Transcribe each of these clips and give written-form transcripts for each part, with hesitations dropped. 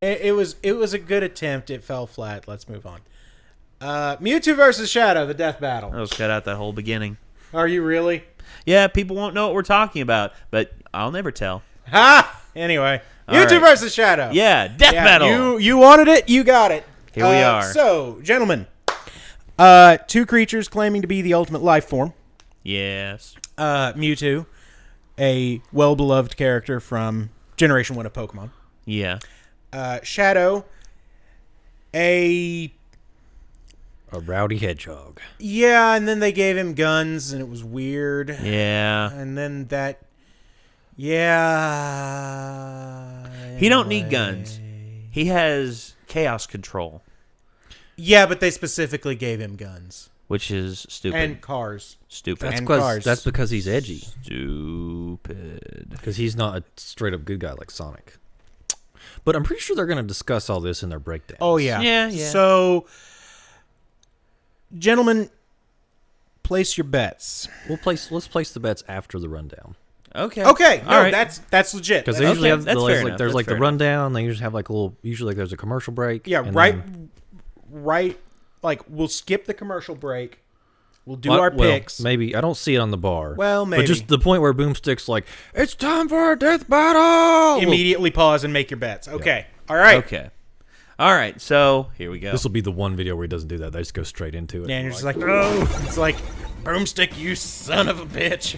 It was a good attempt. It fell flat. Let's move on. Mewtwo versus Shadow, the death battle. I was cut out that whole beginning. Are you really? Yeah, people won't know what we're talking about, but I'll never tell. Ha! Anyway, Mewtwo versus Shadow. Yeah, death battle. You wanted it, you got it. Here we are. So, gentlemen, two creatures claiming to be the ultimate life form. Yes. Mewtwo, a well-beloved character from Generation 1 of Pokemon. Yeah. Shadow, a rowdy hedgehog. Yeah, and then they gave him guns, and it was weird. Yeah. And then that... Yeah... He don't need guns. He has chaos control. Yeah, but they specifically gave him guns. Which is stupid. And cars. Stupid. That's because he's edgy. Stupid. Because he's not a straight-up good guy like Sonic. But I'm pretty sure they're going to discuss all this in their breakdown. Oh, yeah. Yeah. So, gentlemen, place your bets. Let's place the bets after the rundown. Okay. Okay. All No, right. That's legit. Because they usually have that's fair enough. there's That's like the fair rundown. They usually have like a little. Usually there's a commercial break. Yeah, and right. then- Like, we'll skip the commercial break. We'll do our picks. Maybe I don't see it on the bar. Well, maybe. But just the point where Boomstick's like, "It's time for a death battle." Immediately pause and make your bets. Okay. All right. Okay. All right. So here we go. This will be the one video where he doesn't do that. They just go straight into it. Yeah, and you're just like, oh. It's like, Broomstick, you son of a bitch.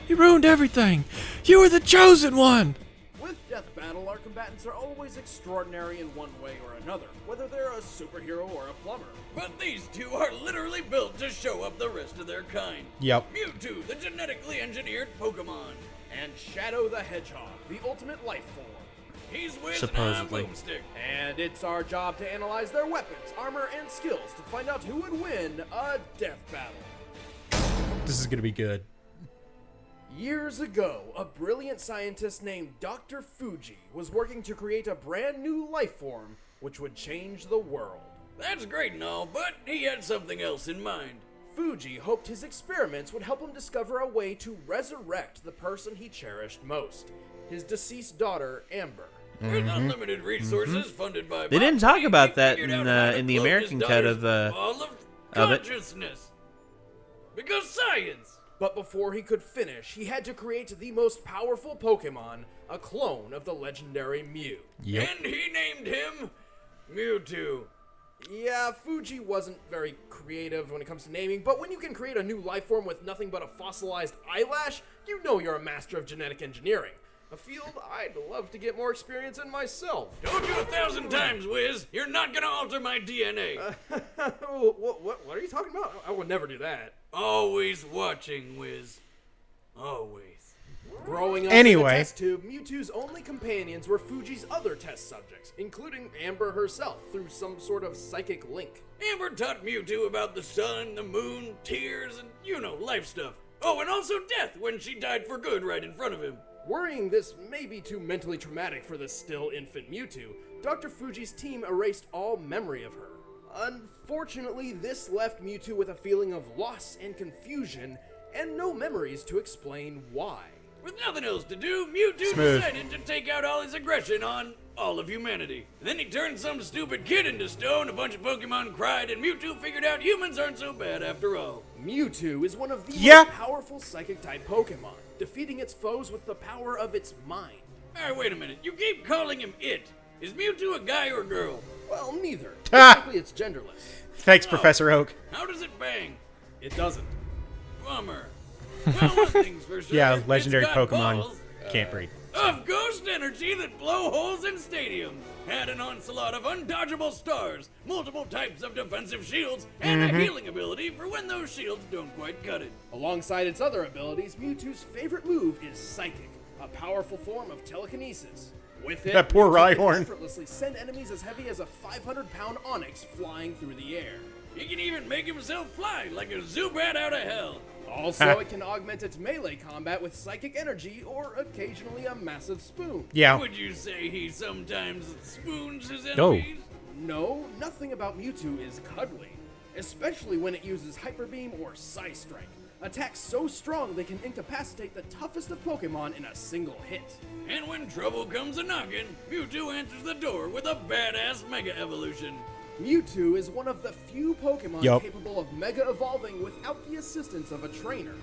You ruined everything. You were the chosen one. With Death Battle, our combatants are always extraordinary in one way or another, whether they're a superhero or a plumber. But these two are literally built to show up the rest of their kind. Yep. Mewtwo, the genetically engineered Pokemon. And Shadow the Hedgehog, the ultimate life form. He's with Supposedly. Boomstick. And it's our job to analyze their weapons, armor, and skills to find out who would win a death battle. This is going to be good. Years ago, a brilliant scientist named Dr. Fuji was working to create a brand new life form which would change the world. That's great and all, but he had something else in mind. Fuji hoped his experiments would help him discover a way to resurrect the person he cherished most, his deceased daughter, Amber. With unlimited resources funded by They didn't Bob talk Lee, about he that figured in out how to in the clone American his cut daughter's of ball of it. consciousness. Because science. But before he could finish, he had to create the most powerful Pokemon, a clone of the legendary Mew. Yep. And he named him Mewtwo. Yeah, Fuji wasn't very creative when it comes to naming, but when you can create a new life form with nothing but a fossilized eyelash, you know you're a master of genetic engineering. A field I'd love to get more experience in myself. Told you 1,000 times, Wiz. You're not gonna alter my DNA. What are you talking about? I would never do that. Always watching, Wiz. Always. Growing up Anyway. in the test tube, Mewtwo's only companions were Fuji's other test subjects, including Amber herself, through some sort of psychic link. Amber taught Mewtwo about the sun, the moon, tears, and, life stuff. Oh, and also death when she died for good right in front of him. Worrying this may be too mentally traumatic for the still infant Mewtwo, Dr. Fuji's team erased all memory of her. Unfortunately, this left Mewtwo with a feeling of loss and confusion, and no memories to explain why. With nothing else to do, Mewtwo decided to take out all his aggression on all of humanity. Then he turned some stupid kid into stone, a bunch of Pokemon cried, and Mewtwo figured out humans aren't so bad after all. Mewtwo is one of the Yeah. most powerful psychic-type Pokemon, defeating its foes with the power of its mind. Alright, wait a minute. You keep calling him it. Is Mewtwo a guy or girl? Well, neither. Ah. Technically, it's genderless. Thanks, Professor Oak. How does it bang? It doesn't. Bummer. Well, one thing's for sure. Yeah, it's legendary got Pokemon balls can't breed. of ghost energy that blow holes in stadiums. Had an onslaught of undodgeable stars, multiple types of defensive shields, and a healing ability for when those shields don't quite cut it. Alongside its other abilities, Mewtwo's favorite move is Psychic, a powerful form of telekinesis. With it, That poor Mewtwo can Rhyhorn. effortlessly send enemies as heavy as a 500-pound Onyx flying through the air. He can even make himself fly like a Zubat out of hell. Also, it can augment its melee combat with psychic energy or occasionally a massive spoon. Yeah. Would you say he sometimes spoons his Oh. enemies? No, nothing about Mewtwo is cuddly, especially when it uses Hyper Beam or Psy Strike. attacks so strong they can incapacitate the toughest of Pokemon in a single hit. And when trouble comes a-knockin', Mewtwo answers the door with a badass Mega Evolution. Mewtwo is one of the few Pokemon Yup. capable of Mega Evolving without the assistance of a trainer.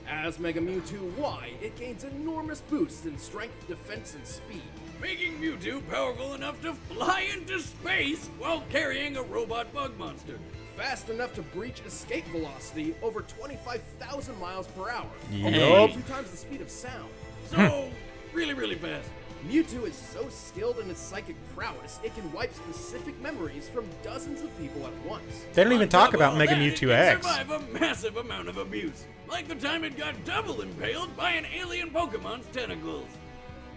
As Mega Mewtwo Y, it gains enormous boosts in strength, defense, and speed. Making Mewtwo powerful enough to fly into space while carrying a robot bug monster. Fast enough to breach escape velocity over 25,000 miles per hour. Yup. Almost 2 times the speed of sound. So, really fast. Mewtwo is so skilled in its psychic prowess, it can wipe specific memories from dozens of people at once. They don't even On talk top of about all Mega that, Mewtwo it can X. survive a massive amount of abuse. Like the time it got double impaled by an alien Pokemon's tentacles.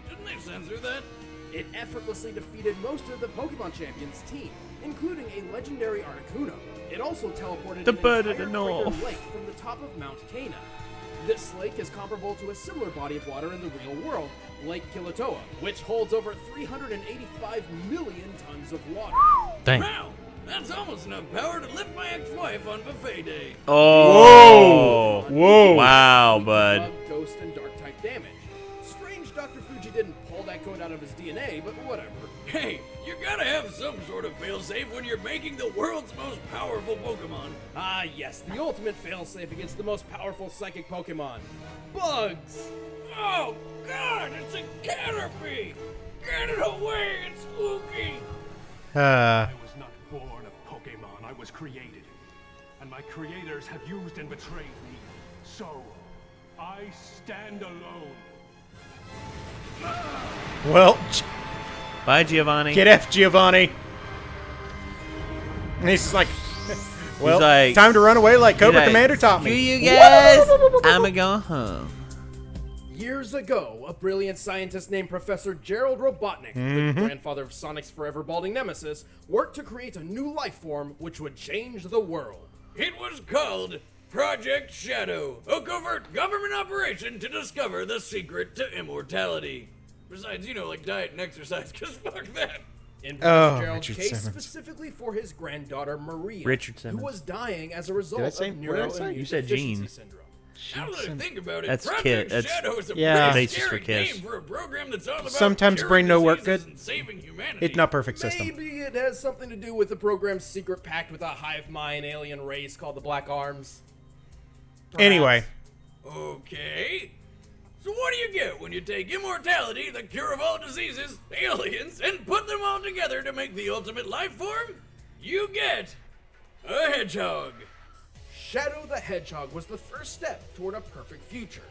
Didn't they censor that? It effortlessly defeated most of the Pokemon Champions team, including a legendary Articuno. It also teleported The an bird of entire the north. crater lake from the top of Mount Cana. This lake is comparable to a similar body of water in the real world, Lake Kilauea, which holds over 385 million tons of water. Dang. Wow, that's almost enough power to lift my ex-wife on buffet day. Oh. Whoa. Wow, Bug, bud. ghost, and dark type damage. Strange Dr. Fuji didn't pull that code out of his DNA, but whatever. Hey, you gotta have some sort of failsafe when you're making the world's most powerful Pokemon. Ah, yes, the ultimate failsafe against the most powerful psychic Pokemon. Bugs! Oh, God, it's a Caterpie! Get it away, it's spooky! Uh, I was not born a Pokemon, I was created. And my creators have used and betrayed me. So, I stand alone. well, Bye, Giovanni. get F, Giovanni. And he's just like, well, like- time to run away like Cobra He's like, Commander taught "Screw me. you guys. I'ma go home. Years ago, a brilliant scientist named Professor Gerald Robotnik, the grandfather of Sonic's forever balding nemesis, worked to create a new life form which would change the world. It was called Project Shadow, a covert government operation to discover the secret to immortality. Besides, like diet and exercise, because fuck that. In Oh, Professor Gerald's Richard case, Simmons. specifically for his granddaughter Maria, Richard who Simmons. was dying as a result Did I of say- what did I say? neuroimmune You said deficiency Gene. syndrome. Now that I think about it, That's Project Kid- that's- Shadow is a yeah. pretty Basis for scary Kiss. name for a program that's all about Sometimes curing brain no work diseases good. and saving humanity. It's not perfect system. Maybe it has something to do with the program's secret pact with a hive mind alien race called the Black Arms. Anyway, Okay. So what do you get when you take immortality, the cure of all diseases, aliens, and put them all together to make the ultimate life form? You get a hedgehog. Shadow the Hedgehog was the first step toward a perfect future.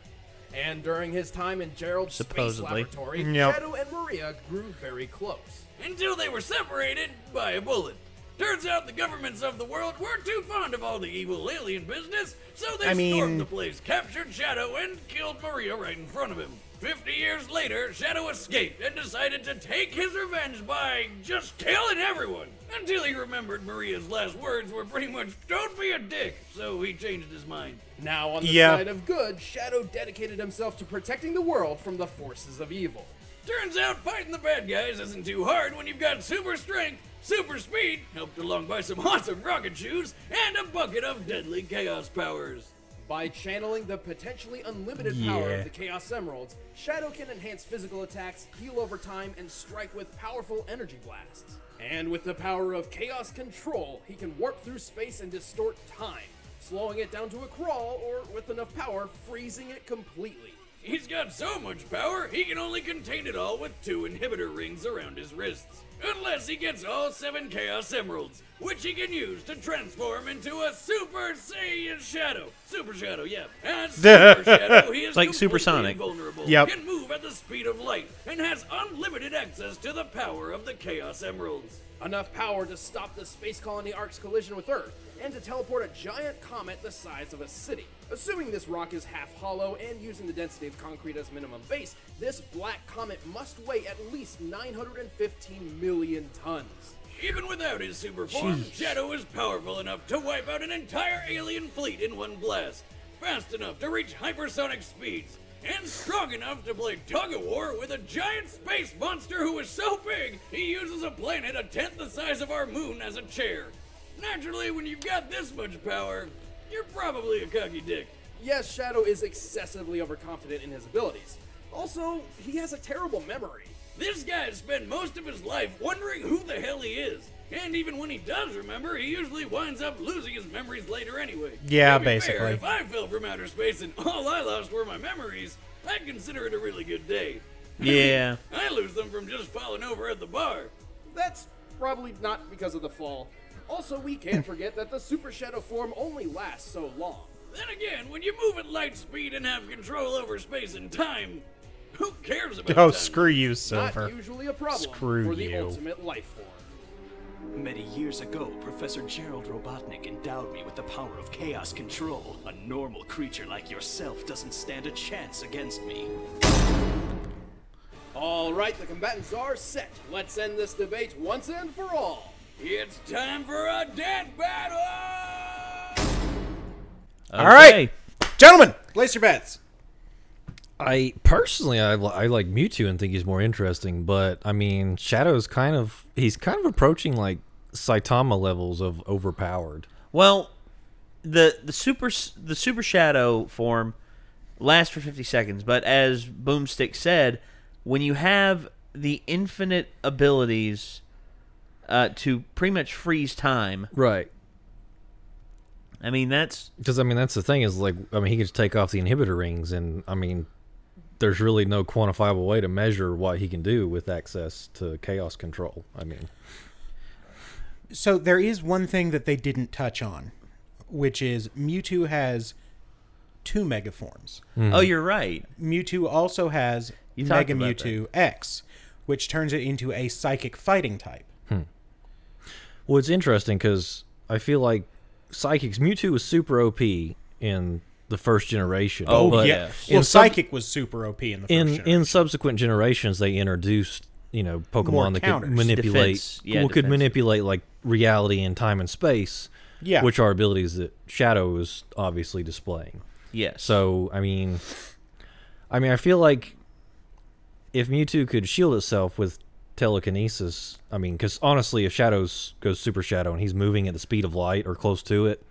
And during his time in Gerald's space Supposedly. laboratory, Yep. Shadow and Maria grew very close. Until they were separated by a bullet. Turns out the governments of the world weren't too fond of all the evil alien business, so they I mean- stormed the place, captured Shadow, and killed Maria right in front of him. 50 years later, Shadow escaped and decided to take his revenge by just killing everyone. Until he remembered Maria's last words were pretty much, "Don't be a dick," so he changed his mind. Now, on the Yeah. side of good, Shadow dedicated himself to protecting the world from the forces of evil. Turns out fighting the bad guys isn't too hard when you've got super strength, super speed, helped along by some awesome rocket shoes, and a bucket of deadly chaos powers. By channeling the potentially unlimited power of the Chaos Emeralds, Shadow can enhance physical attacks, heal over time, and strike with powerful energy blasts. And with the power of Chaos Control, he can warp through space and distort time, slowing it down to a crawl, or with enough power, freezing it completely. He's got so much power, he can only contain it all with 2 inhibitor rings around his wrists. Unless he gets all 7 Chaos Emeralds, which he can use to transform into a Super Saiyan Shadow. Super Shadow, yeah. As Super Shadow, he is like completely Supersonic. invulnerable, Yep. can move at the speed of light, and has unlimited access to the power of the Chaos Emeralds. Enough power to stop the space colony Ark's collision with Earth, and to teleport a giant comet the size of a city. Assuming this rock is half hollow and using the density of concrete as minimum base, this black comet must weigh at least 915 million tons. Even without his super form, Shadow is powerful enough to wipe out an entire alien fleet in one blast, fast enough to reach hypersonic speeds, and strong enough to play tug-of-war with a giant space monster who is so big he uses a planet a tenth the size of our moon as a chair. Naturally, when you've got this much power, you're probably a cocky dick. Yes, Shadow is excessively overconfident in his abilities. Also, he has a terrible memory. This guy has spent most of his life wondering who the hell he is. And even when he does remember, he usually winds up losing his memories later anyway. Yeah, To be basically. Fair, if I fell from outer space and all I lost were my memories, I'd consider it a really good day. Yeah. I lose them from just falling over at the bar. That's probably not because of the fall. Also, we can't forget that the Super Shadow form only lasts so long. Then again, when you move at light speed and have control over space and time, who cares about Oh, time? screw you, Not Silver. usually a problem Screw for the you. ultimate life form. Many years ago, Professor Gerald Robotnik endowed me with the power of chaos control. A normal creature like yourself doesn't stand a chance against me. All right, the combatants are set. Let's end this debate once and for all. It's time for a death battle! All right, gentlemen, place your bets. I personally, I like Mewtwo and think he's more interesting, but I mean, Shadow's he's kind of approaching like Saitama levels of overpowered. Well, the super shadow form lasts for 50 seconds, but as Boomstick said, when you have the infinite abilities to pretty much freeze time, Right. I mean that's Because that's the thing is he can just take off the inhibitor rings, and there's really no quantifiable way to measure what he can do with access to chaos control. So there is one thing that they didn't touch on, which is Mewtwo has 2 Mega forms. Oh, you're right. Mewtwo also has You talked Mega about Mewtwo X, which turns it into a psychic fighting type. Well, it's interesting because I feel like Mewtwo was super OP in the first generation. Oh, but yeah. Well, Psychic was super OP in the first generation. in subsequent generations, they introduced More Pokemon that counters. could manipulate Defense. Yeah, could defense. manipulate like reality and time and space, Yeah. which are abilities that Shadow is obviously displaying. Yes. So I feel like if Mewtwo could shield itself with telekinesis, because honestly, if Shadows goes Super Shadow and he's moving at the speed of light or close to it,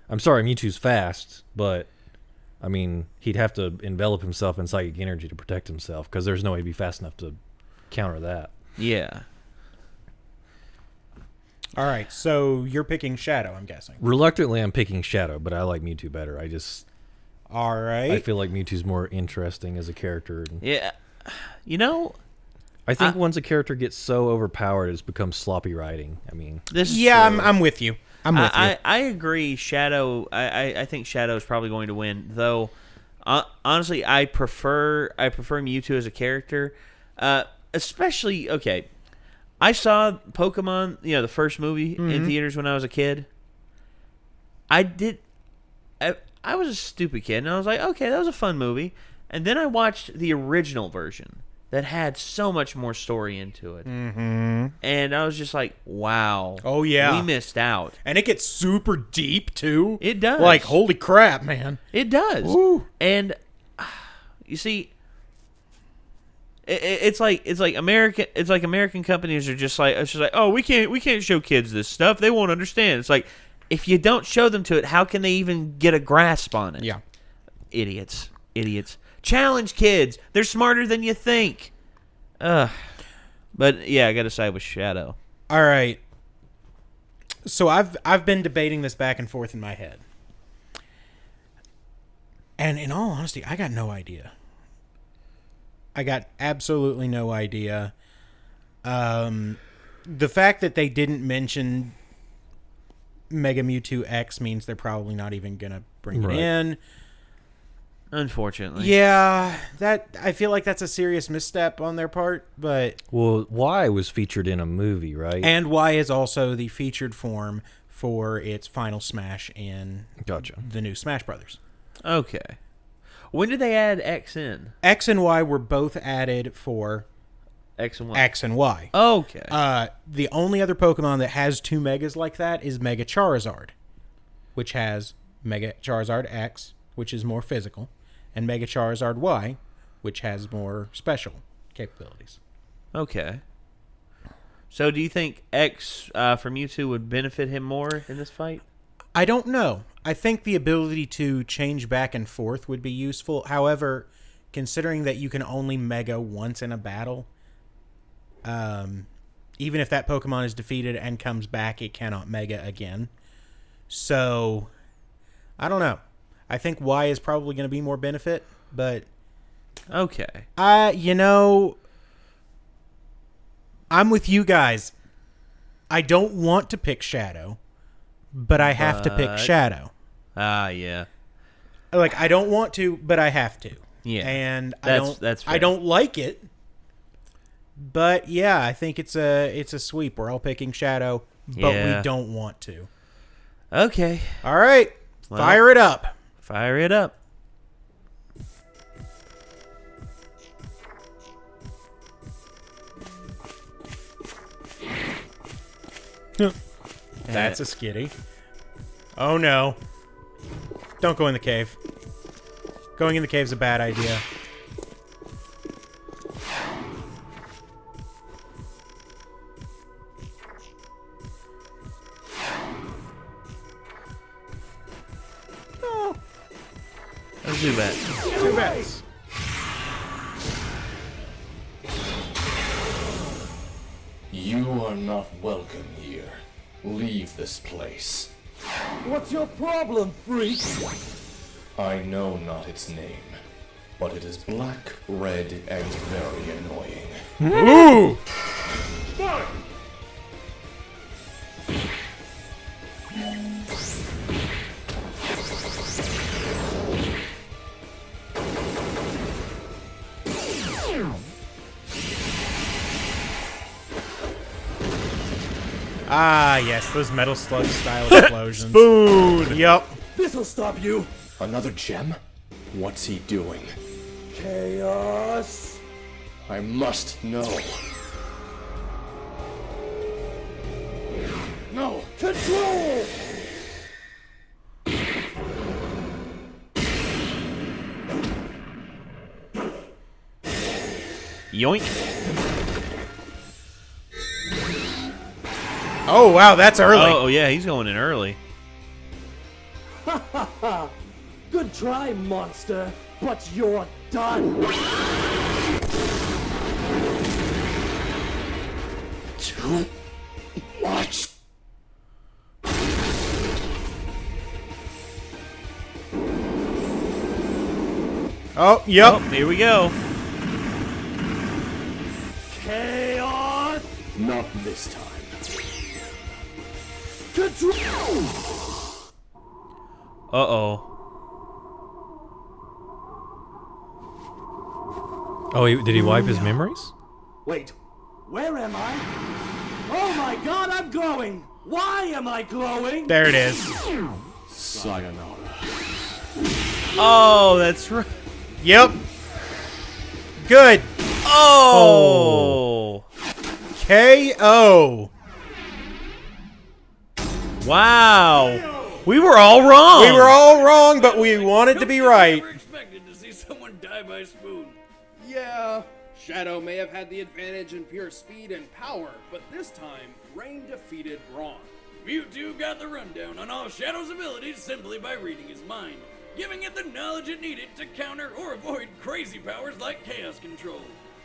I'm sorry, Mewtwo's fast, but he'd have to envelop himself in psychic energy to protect himself because there's no way he'd be fast enough to counter that. yeah. All right, so you're picking Shadow, I'm guessing. Reluctantly, I'm picking Shadow, but I like Mewtwo better. All right. I feel like Mewtwo's more interesting as a character. Yeah. I think once a character gets so overpowered, it's become sloppy writing. This is Yeah, true. I'm with you. I agree. Shadow. I think Shadow is probably going to win. Though, honestly, I prefer Mewtwo as a character. Especially I saw Pokemon, the first movie in theaters when I was a kid. I was a stupid kid, and I was like, okay, that was a fun movie. And then I watched the original version that had so much more story into it. Mm-hmm. And I was just like, wow. Oh, yeah. We missed out. And it gets super deep, too. It does. Like, holy crap, man. It does. Woo. And you see, it's like American companies are just like, it's just like, oh, we can't show kids this stuff. They won't understand. It's like, if you don't show them to it, how can they even get a grasp on it? Yeah. Idiots. Challenge kids. They're smarter than you think. But yeah, I got to side with Shadow. All right. So I've been debating this back and forth in my head. And in all honesty, I got no idea. I got absolutely no idea. The fact that they didn't mention Mega Mewtwo X means they're probably not even going to bring it in. Unfortunately. Yeah, I feel like that's a serious misstep on their part, but... Well, Y was featured in a movie, right? And Y is also the featured form for its final smash in Gotcha. the new Smash Brothers. Okay. When did they add X in? X and Y were both added for X and Y. X and Y. Okay. The only other Pokemon that has 2 Megas like that is Mega Charizard, which has Mega Charizard X, which is more physical, and Mega Charizard Y, which has more special capabilities. Okay. So do you think X from Mewtwo would benefit him more in this fight? I don't know. I think the ability to change back and forth would be useful. However, considering that you can only Mega once in a battle, even if that Pokemon is defeated and comes back, it cannot Mega again. So, I don't know. I think Y is probably going to be more benefit, but... Okay. I'm with you guys. I don't want to pick Shadow, but I have to pick Shadow. Yeah. Like, I don't want to, but I have to. Yeah. And That's fair. I don't like it. But yeah, I think it's a sweep. We're all picking Shadow, but we don't want to. Okay. All right. Well, fire it up. Fire it up. That's a skitty. Oh no. Don't go in the cave. Going in the cave's a bad idea. Oh. Let's do that. Two bats. You are not welcome here. Leave this place. What's your problem, freak? I know not its name, but it is black, red, and very annoying. Ooh! Ah, yes, those metal slug style explosions. Boom! Yup. This'll stop you! Another gem? What's he doing? Chaos! I must know. No! Control! Yoink. Oh, wow, that's early. Oh, yeah, he's going in early. Ha ha ha! Good try, monster, but you're done! Too much. Oh, yup. Oh, here we go. Chaos! Not this time. Control! Uh-oh. Oh, did he wipe his memories? Wait, where am I? Oh my god, I'm glowing! Why am I glowing? There it is. Sayonara. Oh, that's right. Yep. Good. Oh. KO. Wow. We were all wrong. We were all wrong, but we wanted to be right. Never expected to see someone die by spoon. Yeah, Shadow may have had the advantage in pure speed and power, but this time, Rain defeated Brawn. Mewtwo got the rundown on all Shadow's abilities simply by reading his mind, giving it the knowledge it needed to counter or avoid crazy powers like Chaos Control.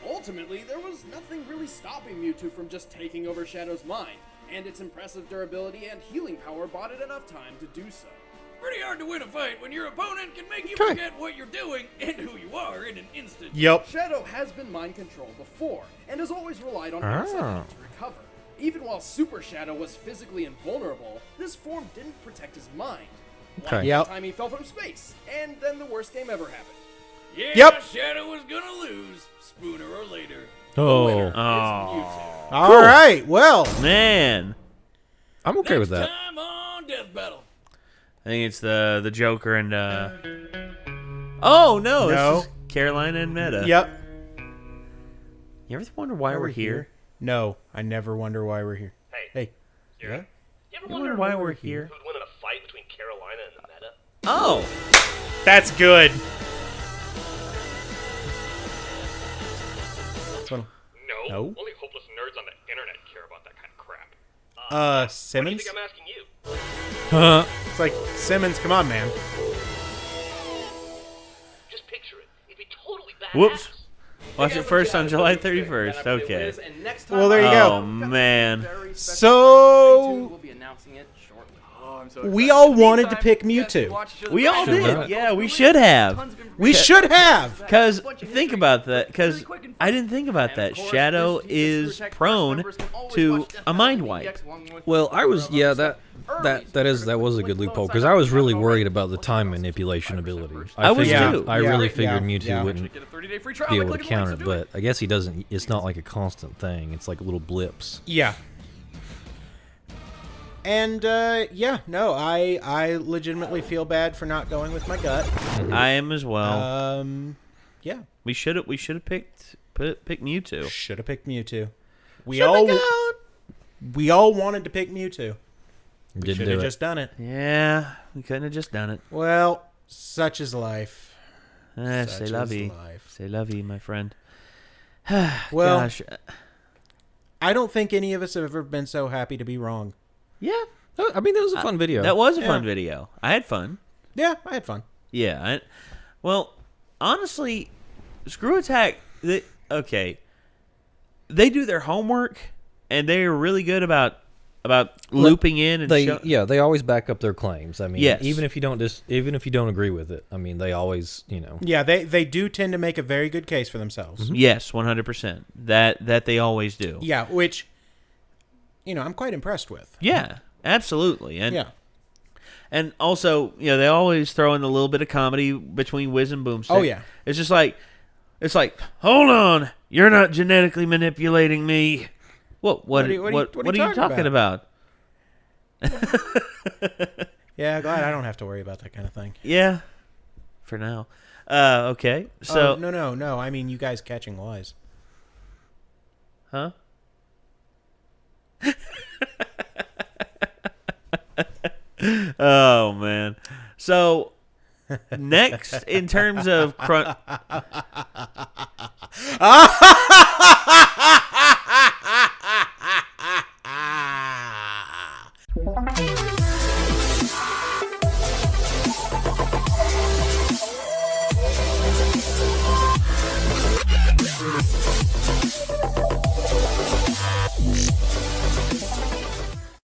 Ultimately, there was nothing really stopping Mewtwo from just taking over Shadow's mind, and its impressive durability and healing power bought it enough time to do so. Pretty hard to win a fight when your opponent can make you forget what you're doing and who you are in an instant. Yep. Shadow has been mind controlled before, and has always relied on Arsene to recover. Even while Super Shadow was physically invulnerable, this form didn't protect his mind. Okay. Like Yep. the time he fell from space, and then the worst game ever happened. Yeah, Yep. Shadow was gonna lose, sooner or later. Oh, Winner is Oh. Mewtwo. All right. Well, Man. I'm okay with that. Time on Death Battle. I think it's the Joker and Oh no, No. This is Carolina and Meta. yep. You ever wonder why we're here? No, I never wonder why we're here. Hey, Hey. Sarah, Yeah? you ever You wonder why we're here? who'd win in a fight between Carolina and the Meta? Oh. That's good. This one. No. No? Only hopeless nerds on the internet care about that kind of crap. What do you Simmons? think I'm asking you? It's like, Simmons, come on, man. Just picture it. It'd be totally badass. Whoops. Watch it first on July 31st. Okay. Well, there you Oh, go. man. So, We'll be announcing it shortly. Oh, I'm so we all wanted to pick Mewtwo. We all Should did. not. Yeah, we should have. We should have. Because think about that. Because I didn't think about that. Shadow is prone to a mind wipe. Well, I was that was a good loophole because I was really worried about the time manipulation ability. I was figured- too. I really figured Yeah, Mewtwo yeah. wouldn't be able to counter it, but I guess he doesn't. It's not like a constant thing. It's like little blips. Yeah. And, I legitimately feel bad for not going with my gut. I am as well. Yeah. We should have picked Mewtwo. Should have picked Mewtwo. We all wanted to pick Mewtwo. We Didn't should do have it. just done it. Yeah, we couldn't have just done it. Well, such is life. C'est Such la is vie. life. C'est la vie, my friend. Well, Gosh. I don't think any of us have ever been so happy to be wrong. Yeah. I mean, that was a fun video. That was a fun Yeah. video. I had fun. Yeah, I had fun. Yeah. Well, honestly, Screw Attack, they do their homework, and they're really good about looping in and they always back up their claims. I mean, Yes. even if you don't agree with it, I mean, they always, Yeah, they do tend to make a very good case for themselves. Yes, 100%. That they always do. Yeah, which, I'm quite impressed with. Yeah, absolutely. And Yeah. And also, they always throw in a little bit of comedy between Wiz and Boomstick. Oh, yeah. It's just like, hold on, you're not genetically manipulating me. What are you talking about? Yeah, glad I don't have to worry about that kind of thing. Yeah, for now. Okay, so No. I mean, you guys catching lies. huh? Oh man. So next in terms of